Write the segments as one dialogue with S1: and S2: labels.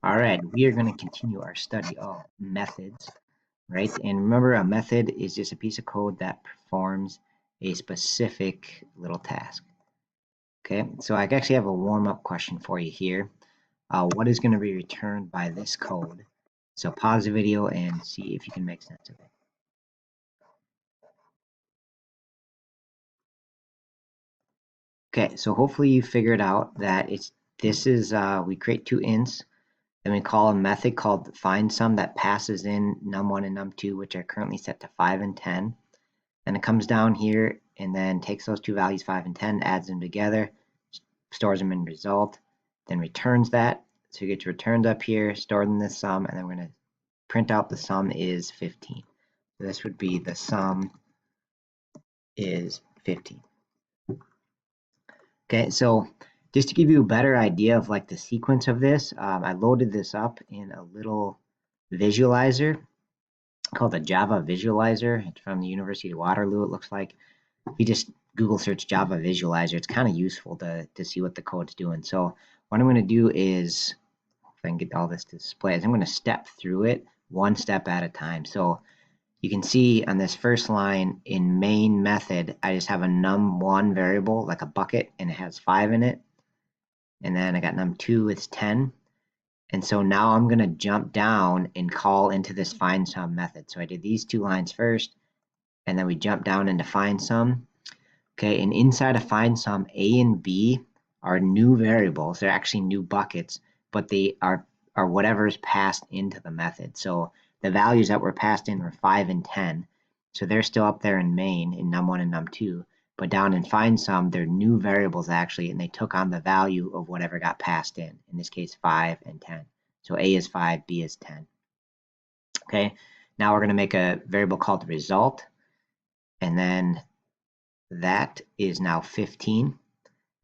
S1: All right, we are going to continue our study of methods, right? And remember, a method is just a piece of code that performs a specific little task. Okay, so I actually have a warm-up question for you here. What is going to be returned by this code? So pause the video and see if you can make sense of it. Okay, so hopefully you figured out that we create two ints. Then we call a method called findSum that passes in num1 and num2, which are currently set to 5 and 10. Then it comes down here and then takes those two values, 5 and 10, adds them together, stores them in result, then returns that. So you get your returns up here, stored in this sum, and then we're going to print out the sum is 15. So this would be the sum is 15. Okay, so just to give you a better idea of like the sequence of this, I loaded this up in a little visualizer called a Java visualizer. It's from the University of Waterloo, it looks like. If you just Google search Java visualizer, it's kind of useful to see what the code's doing. So what I'm going to do is, if I can get all this to display, is I'm going to step through it one step at a time. So you can see on this first line in main method, I just have a num1 variable, like a bucket, and it has 5 in it. And then I got num2 with 10. And so now I'm going to jump down and call into this findSum method. So I did these two lines first, and then we jump down into findSum. Okay, and inside of findSum, A and B are new variables. They're actually new buckets, but they are whatever is passed into the method. So the values that were passed in were 5 and 10. So they're still up there in main in num1 and num2. But down in findSum, they're new variables actually, and they took on the value of whatever got passed in this case, 5 and 10. So A is 5, B is 10. Okay, now we're going to make a variable called result, and then that is now 15,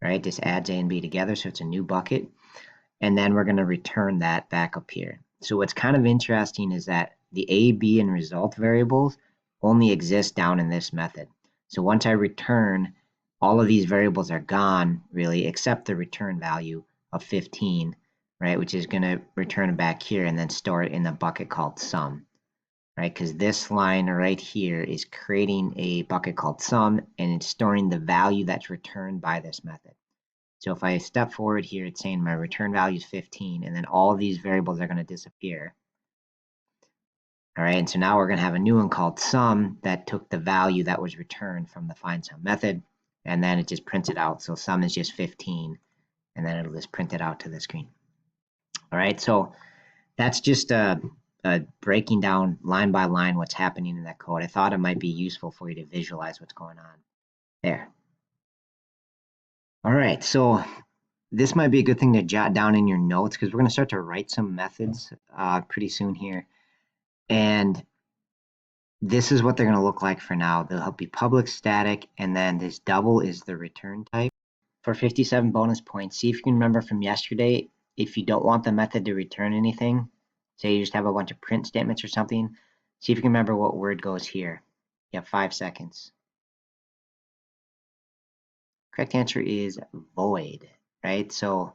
S1: right? This adds A and B together, so it's a new bucket. And then we're going to return that back up here. So what's kind of interesting is that the A, B, and result variables only exist down in this method. So once I return, all of these variables are gone, really, except the return value of 15, right? Which is going to return back here and then store it in a bucket called sum, right? Because this line right here is creating a bucket called sum, and it's storing the value that's returned by this method. So if I step forward here, it's saying my return value is 15, and then all of these variables are going to disappear. All right, and so now we're going to have a new one called sum that took the value that was returned from the findSum method, and then it just prints it out. So sum is just 15, and then it'll just print it out to the screen. All right, so that's just breaking down line by line what's happening in that code. I thought it might be useful for you to visualize what's going on there. All right, so this might be a good thing to jot down in your notes because we're going to start to write some methods pretty soon here. And this is what they're going to look like for now. They'll be public static, and then this double is the return type. For 57 bonus points, see if you can remember from yesterday, if you don't want the method to return anything, say you just have a bunch of print statements or something, see if you can remember what word goes here. You have 5 seconds. Correct answer is void, right? So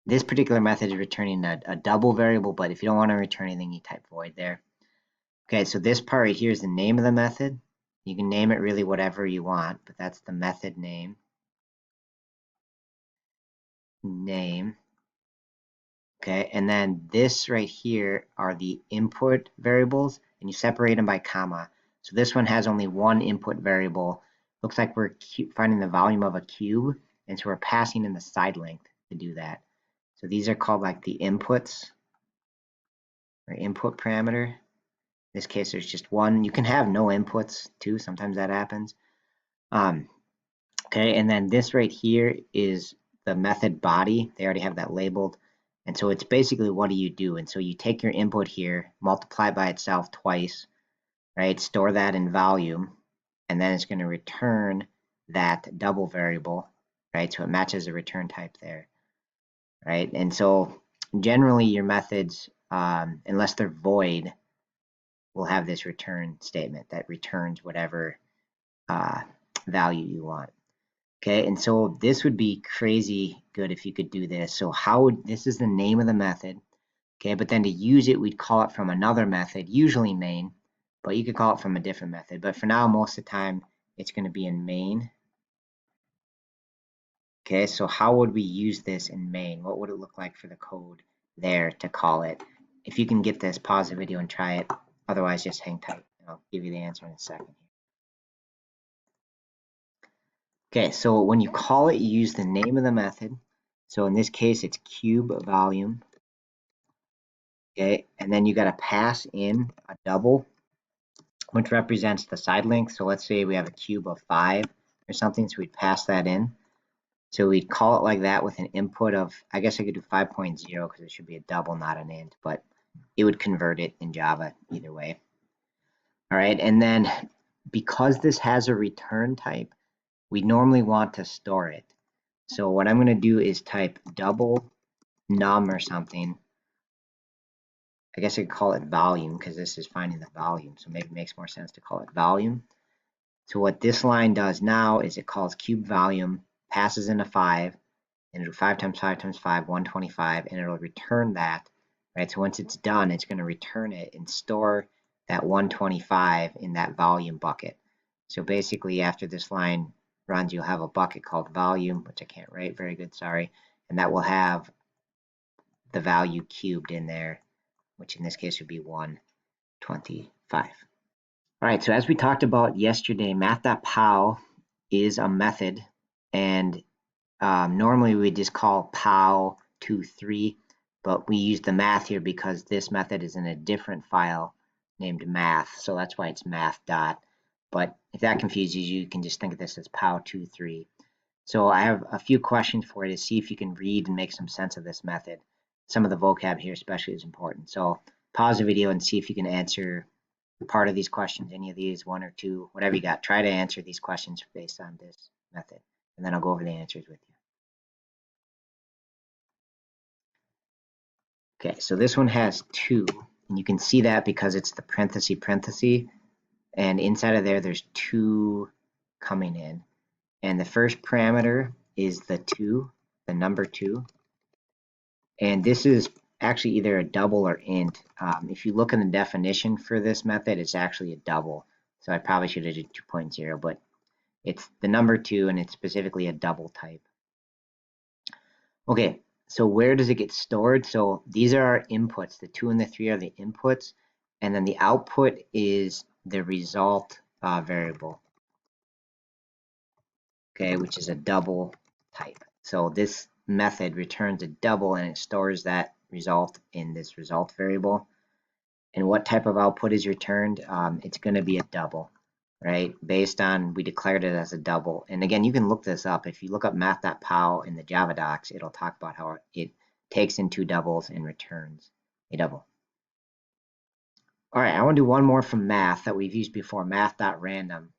S1: this particular method is returning a double variable, but if you don't want to return anything, you type void there. Okay, so this part right here is the name of the method. You can name it really whatever you want, but that's the method name. Name. Okay, and then this right here are the input variables, and you separate them by comma. So this one has only one input variable. Looks like we're finding the volume of a cube, and so we're passing in the side length to do that. So these are called like the inputs, or input parameter. In this case, there's just one. You can have no inputs too. Sometimes that happens. Okay, and then this right here is the method body. They already have that labeled. And so it's basically what do you do? And so you take your input here, multiply it by itself twice, right? Store that in volume, and then it's going to return that double variable, right? So it matches the return type there, right? And so generally your methods, unless they're void, will have this return statement that returns whatever value you want. Okay, and so this would be crazy good if you could do this. So this is the name of the method. Okay, but then to use it, we'd call it from another method, usually main, but you could call it from a different method. But for now, most of the time, it's going to be in main. Okay, so how would we use this in main? What would it look like for the code there to call it? If you can get this, pause the video and try it. Otherwise, just hang tight. I'll give you the answer in a second. Okay, so when you call it, you use the name of the method. So in this case, it's cube volume. Okay, and then you got to pass in a double, which represents the side length. So let's say we have a cube of 5 or something, so we'd pass that in. So we'd call it like that with an input of, I guess I could do 5.0 because it should be a double, not an int, but it would convert it in Java either way. All right, and then because this has a return type, we normally want to store it. So what I'm going to do is type double num or something. I guess I could call it volume because this is finding the volume. So maybe it makes more sense to call it volume. So what this line does now is it calls cube volume, passes in a 5, and it'll do 5 times 5 times 5, 125, and it'll return that, right? So once it's done, it's going to return it and store that 125 in that volume bucket. So basically, after this line runs, you'll have a bucket called volume, which I can't write very good, sorry, and that will have the value cubed in there, which in this case would be 125. All right, so as we talked about yesterday, Mathpow is a method, and normally we just call pow23, but we use the math here because this method is in a different file named math, so that's why it's math dot. But if that confuses you, you can just think of this as pow23. So I have a few questions for you to see if you can read and make some sense of this method. Some of the vocab here especially is important. So pause the video and see if you can answer part of these questions, any of these, one or two, whatever you got. Try to answer these questions based on this method, and then I'll go over the answers with you. Okay, so this one has 2, and you can see that because it's the parenthesis, and inside of there, there's 2 coming in. And the first parameter is the 2, the number 2. And this is actually either a double or int. If you look in the definition for this method, it's actually a double. So I probably should have did 2.0, but it's the number 2, and it's specifically a double type. Okay, so where does it get stored? So these are our inputs. The 2 and the 3 are the inputs, and then the output is the result variable, okay, which is a double type. So this method returns a double, and it stores that result in this result variable. And what type of output is returned? It's going to be a double, right? Based on, we declared it as a double. And again, you can look this up. If you look up math.pow in the Java docs, it'll talk about how it takes in 2 doubles and returns a double. All right, I want to do one more from math that we've used before, math.random.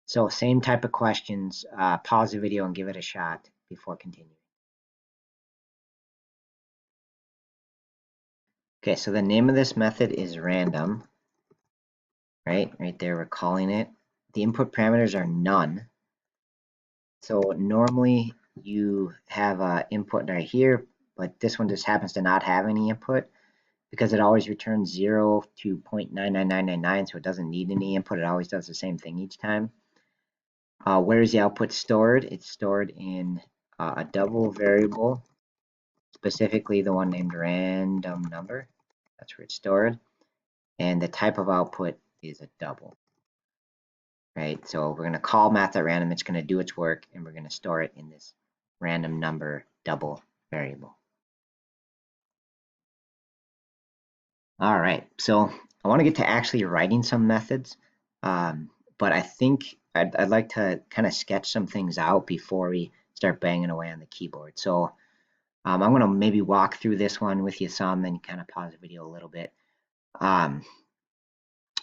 S1: So same type of questions. Pause the video and give it a shot before continuing. Okay, so the name of this method is random, right? Right there, we're calling it. The input parameters are none. So normally you have an input right here, but this one just happens to not have any input because it always returns 0 to 0.99999, so it doesn't need any input. It always does the same thing each time. Where is the output stored? It's stored in a double variable, specifically the one named random number. That's where it's stored. And the type of output is a double. Right, so we're going to call math.random. It's going to do its work, and we're going to store it in this random number double variable. All right, so I want to get to actually writing some methods, but I think I'd like to kind of sketch some things out before we start banging away on the keyboard. So I'm going to maybe walk through this one with you some, then kind of pause the video a little bit.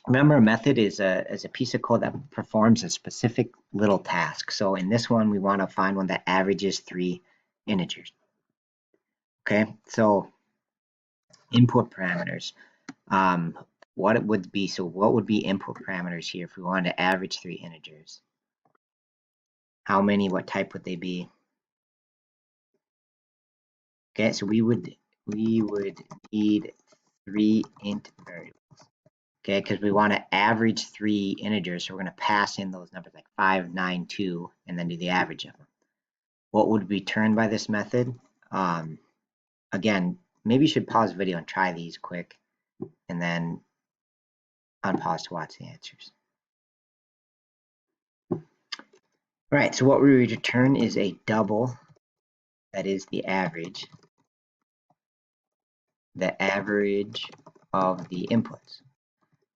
S1: Remember, a method is a piece of code that performs a specific little task. So in this one, we want to find one that averages 3 integers. Okay, so input parameters. What it would be, so what would be input parameters here if we wanted to average 3 integers? How many, what type would they be? Okay, so we would we would need 3 int variables. Okay, because we want to average 3 integers, so we're going to pass in those numbers like 5, 9, 2, and then do the average of them. What would be returned by this method? Again, maybe you should pause the video and try these quick, and then unpause to watch the answers. All right, so what we would return is a double, that is the average of the inputs.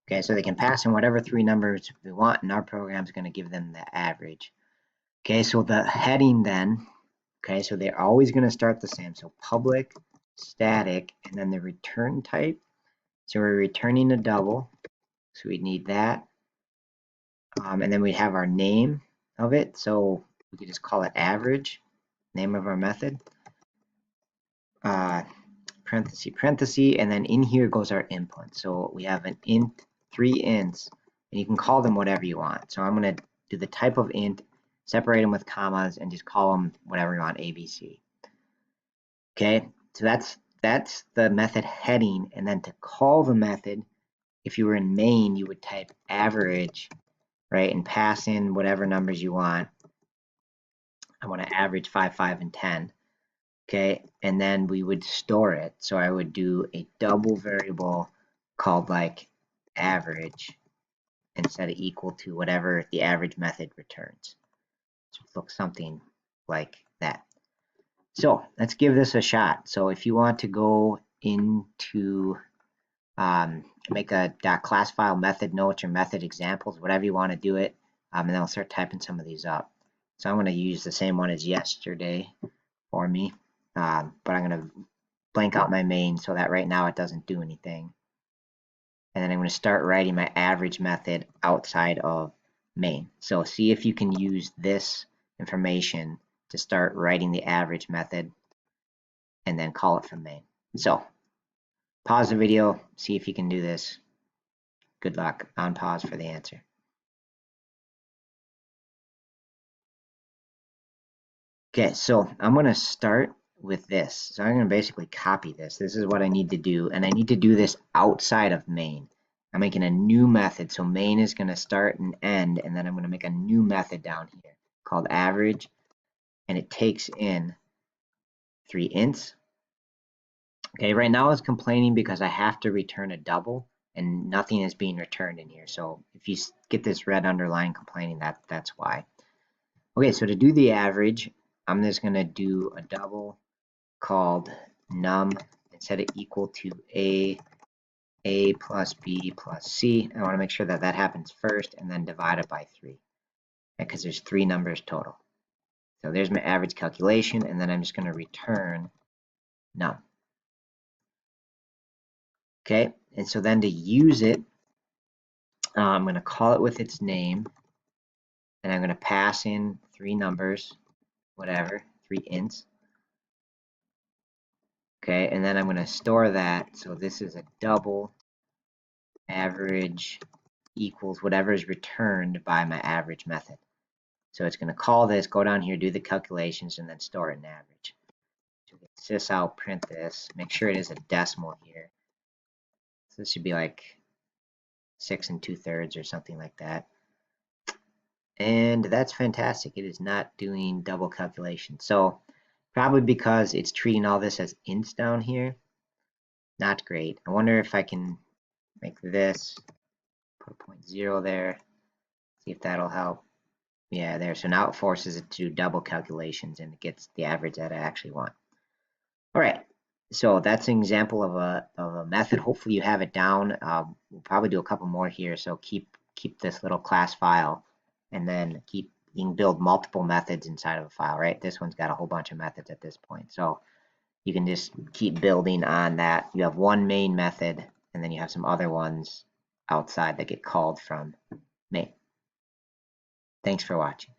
S1: Okay, so they can pass in whatever 3 numbers we want, and our program is going to give them the average. Okay, so the heading then, okay, so they're always going to start the same. So public, static, and then the return type. So we're returning a double, so we need that. And then we have our name of it, so we could just call it average, name of our method. Parenthesis, and then in here goes our input. So we have an int, 3 ints, and you can call them whatever you want. So I'm going to do the type of int, separate them with commas, and just call them whatever you want, ABC. Okay, so that's the method heading, and then to call the method, if you were in main, you would type average, right, and pass in whatever numbers you want. I want to average 5, 5, and 10. Okay, and then we would store it. So I would do a double variable called like average instead of equal to whatever the average method returns. So it looks something like that. So let's give this a shot. So if you want to go into make a .class file method notes or method examples, whatever you want to do it, and then I'll start typing some of these up. So I'm going to use the same one as yesterday for me. But I'm going to blank out my main so that right now it doesn't do anything. And then I'm going to start writing my average method outside of main. So see if you can use this information to start writing the average method and then call it from main. So pause the video, see if you can do this. Good luck. On pause for the answer. Okay, so I'm going to start with this. So I'm going to basically copy this. This is what I need to do, and I need to do this outside of main. I'm making a new method, so main is going to start and end, and then I'm going to make a new method down here called average, and it takes in 3 ints. Okay, right now it's complaining because I have to return a double, and nothing is being returned in here. So if you get this red underline complaining, that's why. Okay, so to do the average, I'm just going to do a double called num instead of equal to a plus b plus c. I want to make sure that that happens first and then divide it by 3 because there's 3 numbers total. So there's my average calculation, and then I'm just going to return num. Okay, and so then to use it, I'm going to call it with its name, and I'm going to pass in 3 numbers, whatever, 3 ints. Okay, and then I'm going to store that. So this is a double average equals whatever is returned by my average method. So it's going to call this, go down here, do the calculations, and then store it in average. So sys out, print this, make sure it is a decimal here. So this should be like 6 2/3 or something like that. And that's fantastic. It is not doing double calculation. So probably because it's treating all this as ints down here. Not great. I wonder if I can make this, put a 0.0 there, see if that'll help. Yeah, there. So now it forces it to do double calculations and it gets the average that I actually want. All right. So that's an example of a method. Hopefully you have it down. We'll probably do a couple more here. So keep this little class file, and then you can build multiple methods inside of a file, right? This one's got a whole bunch of methods at this point. So you can just keep building on that. You have one main method, and then you have some other ones outside that get called from main. Thanks for watching.